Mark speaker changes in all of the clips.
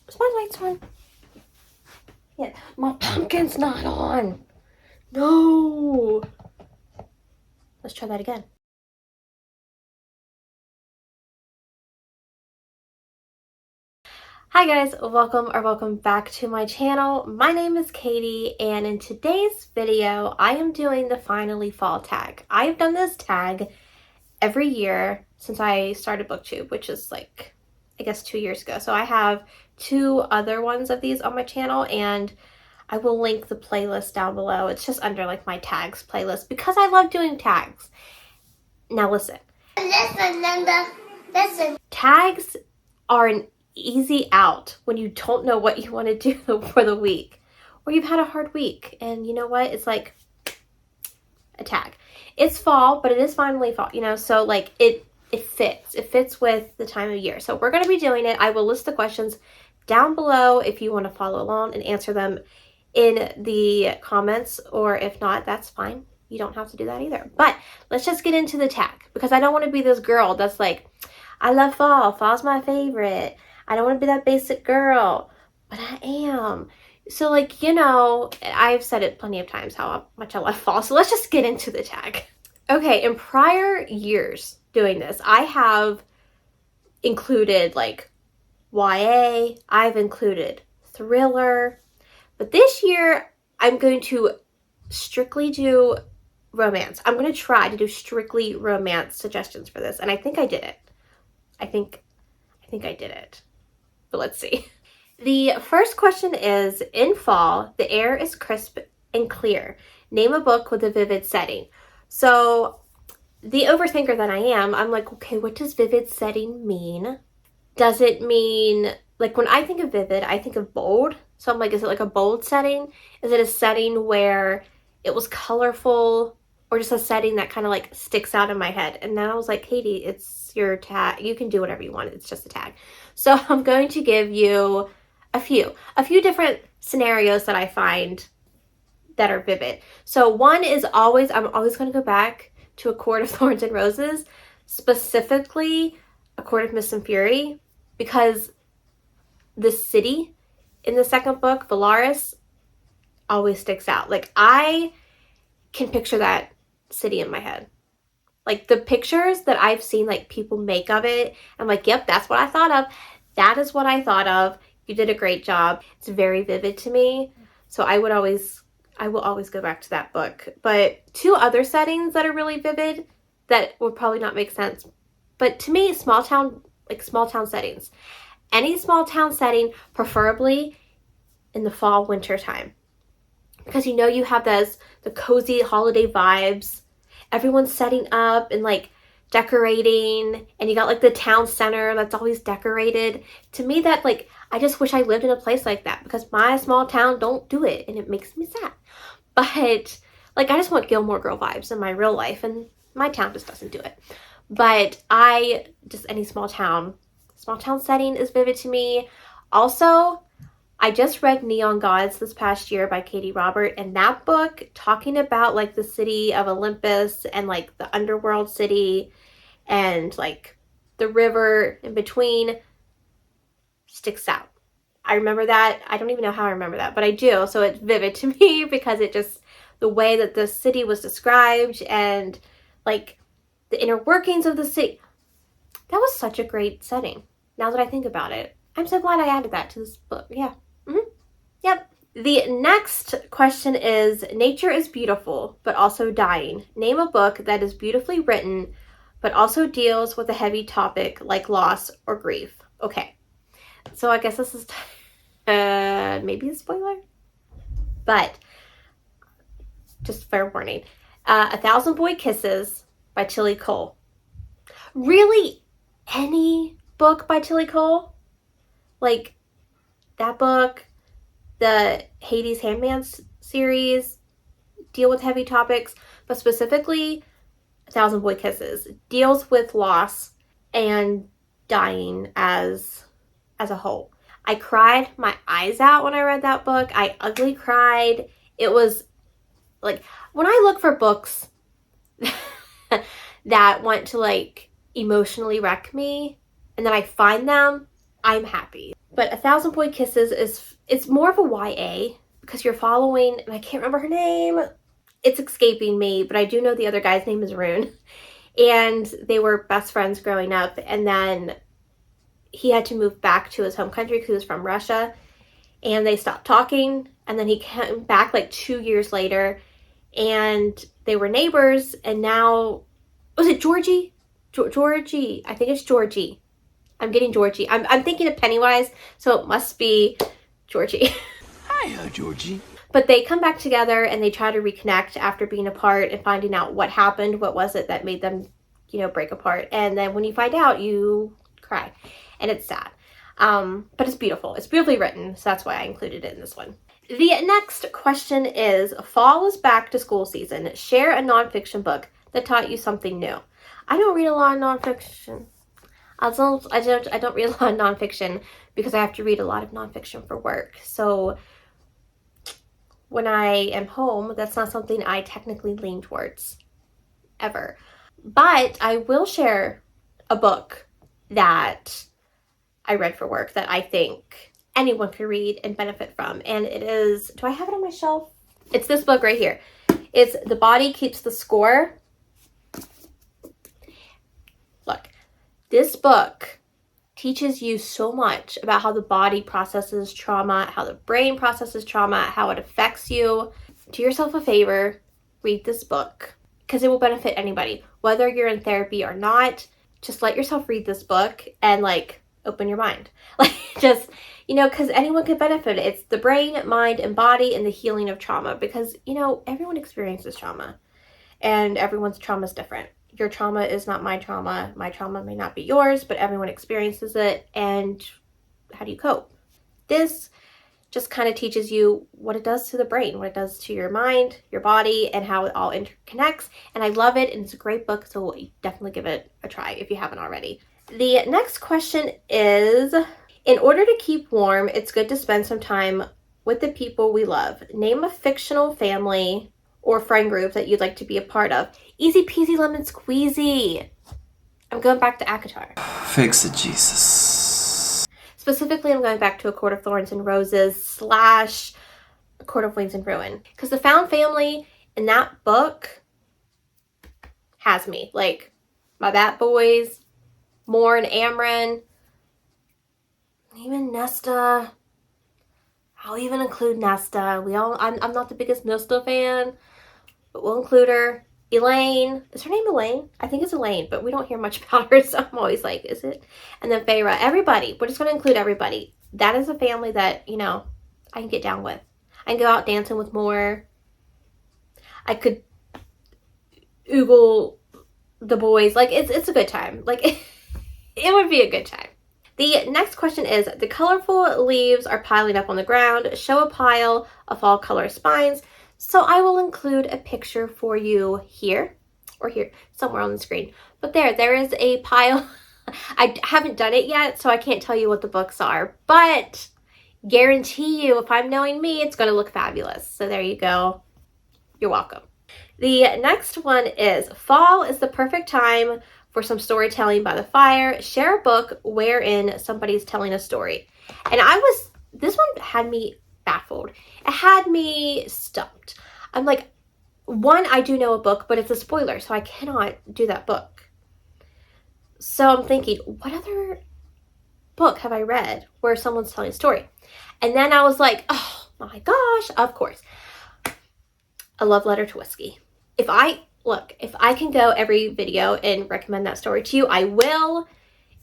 Speaker 1: Is my lights on? Yeah, my pumpkin's not on. No. Let's try that again. Hi guys, welcome back to my channel. My name is Katie, and in today's video, I am doing the Finally Fall tag. I have done this tag every year since I started BookTube, which is like, I guess 2 years ago. So I have 2 other ones of these on my channel, and I will link the playlist down below. It's just under like my tags playlist because I love doing tags. Now listen. Listen. Tags are an easy out when you don't know what you want to do for the week, or you've had a hard week and you know what, it's like a tag. It's fall, but it is finally fall, you know, so like it fits with the time of year. So we're going to be doing it. I will list the questions down below if you want to follow along and answer them in the comments, or if not, that's fine. You don't have to do that either. But let's just get into the tag, because I don't want to be this girl that's like, I love fall. Fall's my favorite. I don't want to be that basic girl, but I am. So like, you know, I've said it plenty of times how much I love fall. So let's just get into the tag. Okay, in prior years doing this, I have included like YA, I've included thriller, but this year I'm going to strictly do romance. I'm going to try to do strictly romance suggestions for this, and I think I did it. I think I did it, but let's see. The first question is, in fall, the air is crisp and clear. Name a book with a vivid setting. So the overthinker that I am, I'm like, okay, what does vivid setting mean? Does it mean, like when I think of vivid, I think of bold. So I'm like, is it like a bold setting? Is it a setting where it was colorful, or just a setting that kind of like sticks out in my head? And then I was like, Katie, it's your tag. You can do whatever you want. It's just a tag. So I'm going to give you a few different scenarios that I find that are vivid. So one is always, I'm always going to go back to A Court of Thorns and Roses, specifically A Court of Mist and Fury, because the city in the second book, Valaris, always sticks out. Like I can picture that city in my head. Like the pictures that I've seen like people make of it, I'm like, yep, that's what I thought of. That is what I thought of. You did a great job. It's very vivid to me. So I will always go back to that book. But 2 other settings that are really vivid that would probably not make sense, but to me, small town settings. Any small town setting, preferably in the fall, winter time. Because you know you have the cozy holiday vibes. Everyone's setting up and like decorating, and you got like the town center that's always decorated. To me, that like, I just wish I lived in a place like that, because my small town don't do it and it makes me sad. But like, I just want Gilmore Girl vibes in my real life, and my town just doesn't do it. But any small town setting is vivid to me. Also, I just read Neon Gods this past year by Katie Robert, and that book, talking about like the city of Olympus and like the underworld city and like the river in between, sticks out. I remember that. I don't even know how I remember that, but I do. So it's vivid to me because it just, the way that the city was described and like the inner workings of the city, that was such a great setting. Now that I think about it, I'm so glad I added that to this book. Yeah. Yep. The next question is, nature is beautiful, but also dying. Name a book that is beautifully written, but also deals with a heavy topic like loss or grief. Okay. So I guess this is maybe a spoiler, but just fair warning. 1,000 Boy Kisses by Tilly Cole. Really, any book by Tilly Cole? Like that book, the Hades Handmaid's series deal with heavy topics, but specifically 1,000 Boy Kisses deals with loss and dying as a whole. I cried my eyes out when I read that book. I ugly cried. It was like, when I look for books that want to like emotionally wreck me and then I find them, I'm happy. But A Thousand Boy Kisses it's more of a YA because you're following, and I can't remember her name. It's escaping me, but I do know the other guy's name is Rune. And they were best friends growing up, and then he had to move back to his home country because he was from Russia, and they stopped talking, and then he came back like 2 years later, and they were neighbors, and now, was it Georgie? Georgie, I think it's Georgie. I'm getting Georgie. I'm thinking of Pennywise, so it must be Georgie.
Speaker 2: Hiya, Georgie.
Speaker 1: But they come back together and they try to reconnect after being apart and finding out what happened. What was it that made them, break apart? And then when you find out, you cry. And it's sad. But it's beautiful. It's beautifully written, so that's why I included it in this one. The next question is, fall is back to school season. Share a nonfiction book that taught you something new. I don't read a lot of nonfiction. I don't read a lot of nonfiction because I have to read a lot of nonfiction for work. So when I am home, that's not something I technically lean towards ever. But I will share a book that I read for work that I think anyone could read and benefit from. And it is, do I have it on my shelf? It's this book right here. It's The Body Keeps the Score. Look, this book teaches you so much about how the body processes trauma, how the brain processes trauma, how it affects you. Do yourself a favor, read this book, because it will benefit anybody. Whether you're in therapy or not, just let yourself read this book and open your mind. Because anyone could benefit. It's the brain, mind, and body and the healing of trauma, because, everyone experiences trauma and everyone's trauma is different. Your trauma is not my trauma. My trauma may not be yours, but everyone experiences it. And how do you cope? This just kind of teaches you what it does to the brain, what it does to your mind, your body, and how it all interconnects. And I love it, and it's a great book, so definitely give it a try if you haven't already. The next question is, in order to keep warm, it's good to spend some time with the people we love. Name a fictional family or friend group that you'd like to be a part of. Easy peasy lemon squeezy. I'm going back to ACOTAR.
Speaker 2: Fix it, Jesus.
Speaker 1: Specifically, I'm going back to A Court of Thorns and Roses / A Court of Wings and Ruin. Because the found family in that book has me. My Bat Boys, Morn, Amren, even Nesta. I'll even include Nesta. I'm not the biggest Nesta fan, but we'll include her. Elaine. Is her name Elaine? I think it's Elaine, but we don't hear much about her, so I'm always like, is it? And then Feyre. Everybody. We're just going to include everybody. That is a family that, I can get down with. I can go out dancing with more. I could oogle the boys. It's a good time. It would be a good time. The next question is, the colorful leaves are piling up on the ground. Show a pile of fall color spines. So I will include a picture for you here, or here, somewhere on the screen. But there is a pile. I haven't done it yet, so I can't tell you what the books are. But guarantee you, if I'm knowing me, it's going to look fabulous. So there you go. You're welcome. The next one is, fall is the perfect time for some storytelling by the fire. Share a book wherein somebody's telling a story. And this one had me baffled. It had me stumped. I'm like, one, I do know a book, but it's a spoiler, so I cannot do that book. So I'm thinking, what other book have I read where someone's telling a story? And then I was like, oh my gosh, of course. A Love Letter to Whiskey. If I can go every video and recommend that story to you, I will.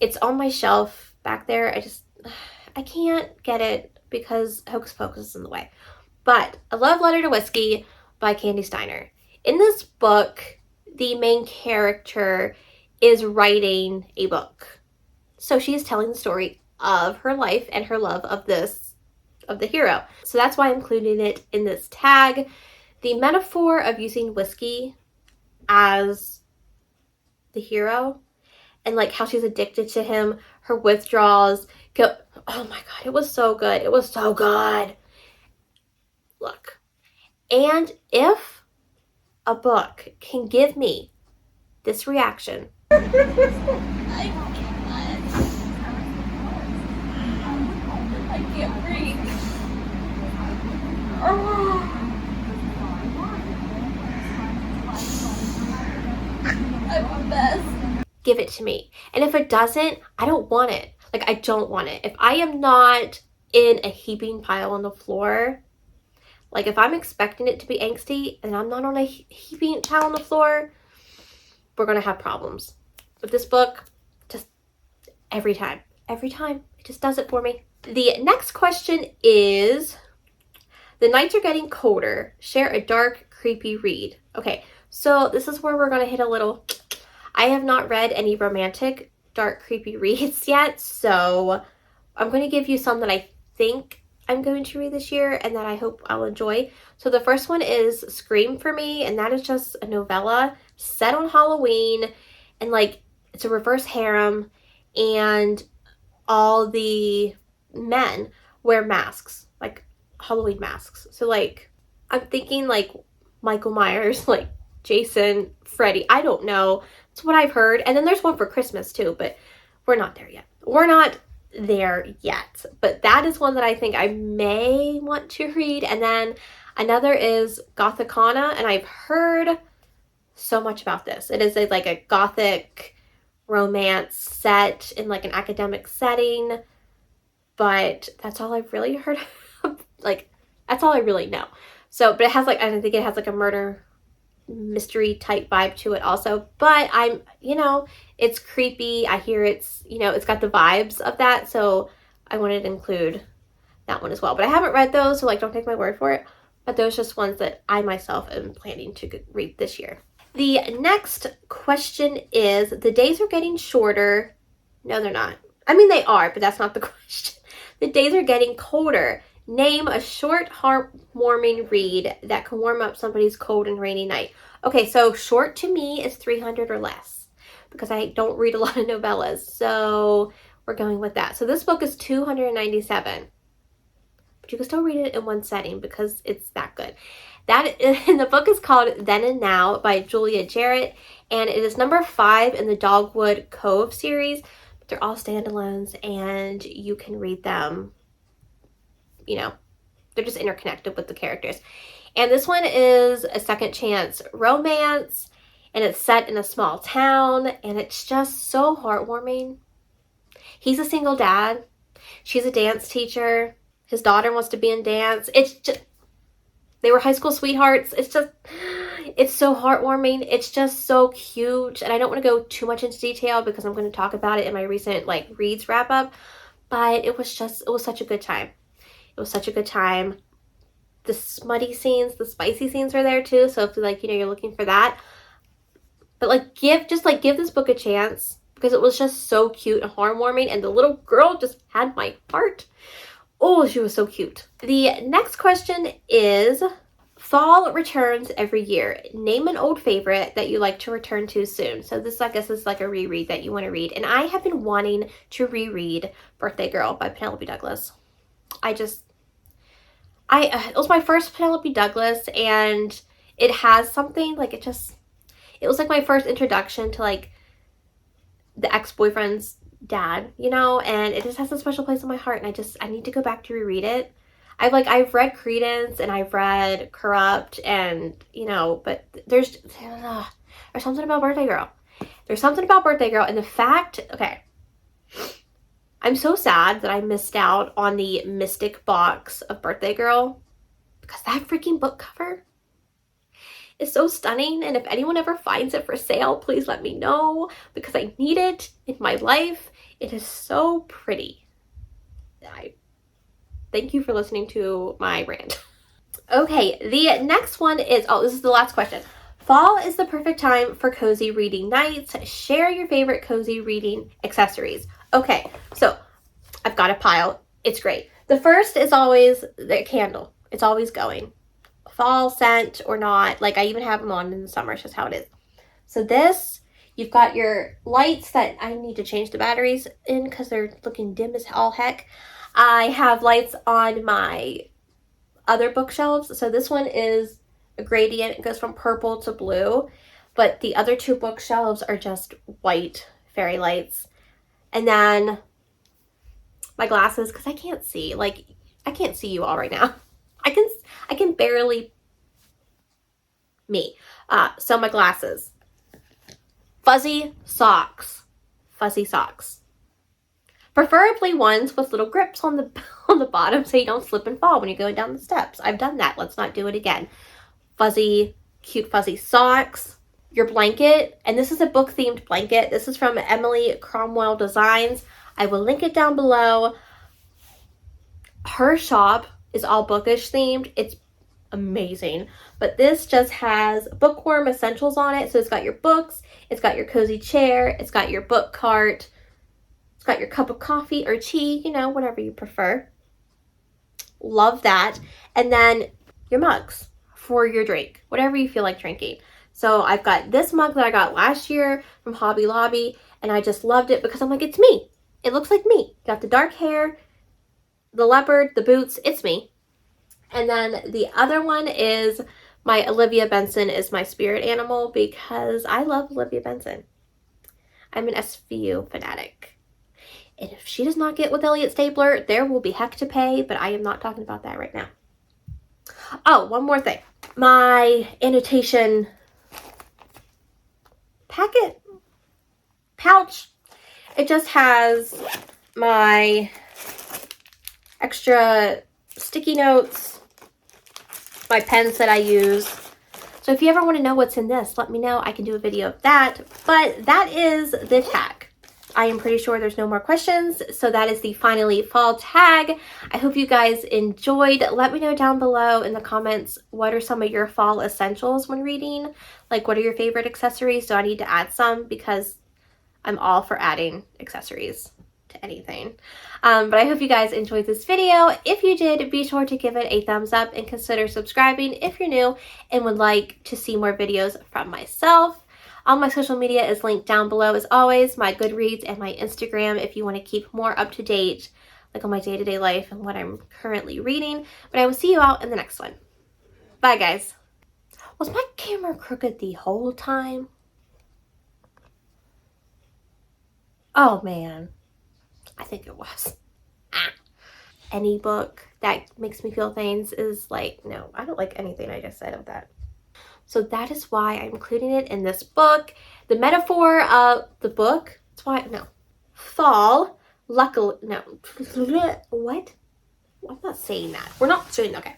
Speaker 1: It's on my shelf back there. I can't get it because Hocus Pocus is in the way. But A Love Letter to Whiskey by Candy Steiner. In this book, the main character is writing a book. So she is telling the story of her life and her love of the hero. So that's why I'm including it in this tag. The metaphor of using whiskey as the hero and how she's addicted to him, her withdrawals go, oh my god, it was so good. It was so good. Look, and if a book can give me this reaction, I'm a mess. Give it to me. And if it doesn't, I don't want it. Like, I don't want it. If I am not in a heaping pile on the floor, like if I'm expecting it to be angsty and I'm not on a heaping pile on the floor, we're going to have problems. But this book, just every time, it just does it for me. The next question is, the nights are getting colder. Share a dark, creepy read. Okay, so this is where we're going to hit a little, I have not read any romantic, dark, creepy reads yet, so I'm going to give you some that I think I'm going to read this year and that I hope I'll enjoy. So the first one is Scream for me, and that is just a novella set on Halloween, and like it's a reverse harem, and all the men wear masks, like Halloween masks. So like I'm thinking like Michael Myers, like Jason, Freddy, I don't know. It's what I've heard. And then there's one for Christmas too, but we're not there yet. But that is one that I think I may want to read. And then another is Gothicana, and I've heard so much about this. It is like a gothic romance set in like an academic setting, but that's all I've really heard. Like, that's all I really know. So, but it has like, I think it has like a murder mystery type vibe to it also, but it's creepy. I hear it's got the vibes of that, so I wanted to include that one as well. But I haven't read those, so like don't take my word for it, but those are just ones that I myself am planning to read this year. The next question is, the days are getting shorter. No, they're not. I mean, they are, but that's not the question. The days are getting colder. Name a short, heartwarming read that can warm up somebody's cold and rainy night. Okay, so short to me is 300 or less because I don't read a lot of novellas. So we're going with that. So this book is 297. But you can still read it in one setting because it's that good. And the book is called Then and Now by Julia Jarrett, and it is number 5 in the Dogwood Cove series. But they're all standalones, and you can read them. They're just interconnected with the characters. And this one is a second chance romance, and it's set in a small town, and it's just so heartwarming. He's a single dad. She's a dance teacher. His daughter wants to be in dance. They were high school sweethearts. It's so heartwarming. It's just so cute. And I don't want to go too much into detail because I'm going to talk about it in my recent reads wrap up. But it was such a good time. It was such a good time. The smutty scenes, the spicy scenes are there too. So if you're looking for that. But give this book a chance because it was just so cute and heartwarming. And the little girl just had my heart. Oh, she was so cute. The next question is, fall returns every year. Name an old favorite that you like to return to soon. So this, I guess, is like a reread that you want to read. And I have been wanting to reread Birthday Girl by Penelope Douglas. It was my first Penelope Douglas, and it has something, it was like my first introduction to the ex-boyfriend's dad, and it just has a special place in my heart, and I need to go back to reread it. I've read Credence and I've read Corrupt, and but there's something about Birthday Girl. There's something about Birthday Girl, and the fact, okay, I'm so sad that I missed out on the Mystic box of Birthday Girl because that freaking book cover is so stunning, and if anyone ever finds it for sale, please let me know because I need it in my life. It is so pretty. Thank you for listening to my rant. Okay, the next one is, this is the last question. Fall is the perfect time for cozy reading nights. Share your favorite cozy reading accessories. Okay, so I've got a pile. It's great. The first is always the candle. It's always going. Fall scent or not. I even have them on in the summer. It's just how it is. So this, you've got your lights that I need to change the batteries in because they're looking dim as all heck. I have lights on my other bookshelves. So this one is a gradient. It goes from purple to blue. But the other 2 bookshelves are just white fairy lights. And then my glasses, because I can't see. I can't see you all right now. I can barely me. So my glasses. Fuzzy socks. Fuzzy socks. Preferably ones with little grips on the on the bottom so you don't slip and fall when you're going down the steps. I've done that. Let's not do it again. Fuzzy, cute fuzzy socks. Your blanket, and this is a book themed blanket. This is from Emily Cromwell Designs. I will link it down below. Her shop is all bookish themed. It's amazing. But this just has bookworm essentials on it. So it's got your books, it's got your cozy chair, it's got your book cart, it's got your cup of coffee or tea, you know, whatever you prefer. Love that. And then your mugs for your drink, whatever you feel like drinking. So I've got this mug that I got last year from Hobby Lobby, and I just loved it because I'm like, it's me. It looks like me. Got the dark hair, the leopard, the boots, it's me. And then the other one is my Olivia Benson is my spirit animal because I love Olivia Benson. I'm an SVU fanatic. And if she does not get with Elliot Stapler, there will be heck to pay, but I am not talking about that right now. Oh, one more thing. My annotation pouch. It just has my extra sticky notes, my pens that I use. So if you ever want to know what's in this, let me know. I can do a video of that. But that is the tag. I am pretty sure there's no more questions. So that is the Finally Fall tag. I hope you guys enjoyed. Let me know down below in the comments, what are some of your fall essentials when reading? Like, what are your favorite accessories? Do I need to add some? Because I'm all for adding accessories to anything. But I hope you guys enjoyed this video. If you did, be sure to give it a thumbs up and consider subscribing if you're new and would like to see more videos from myself. All my social media is linked down below as always, my Goodreads and my Instagram if you want to keep more up to date, like on my day-to-day life and what I'm currently reading. But I will see you all in the next one. Bye, guys. Was my camera crooked the whole time? Oh, man. I think it was. Any book that makes me feel things is like, no, I don't like anything I just said of that. So that is why I'm including it in this book. The metaphor of the book, that's why, no. Fall, luckily, no. What? I'm not saying that. We're not saying, okay.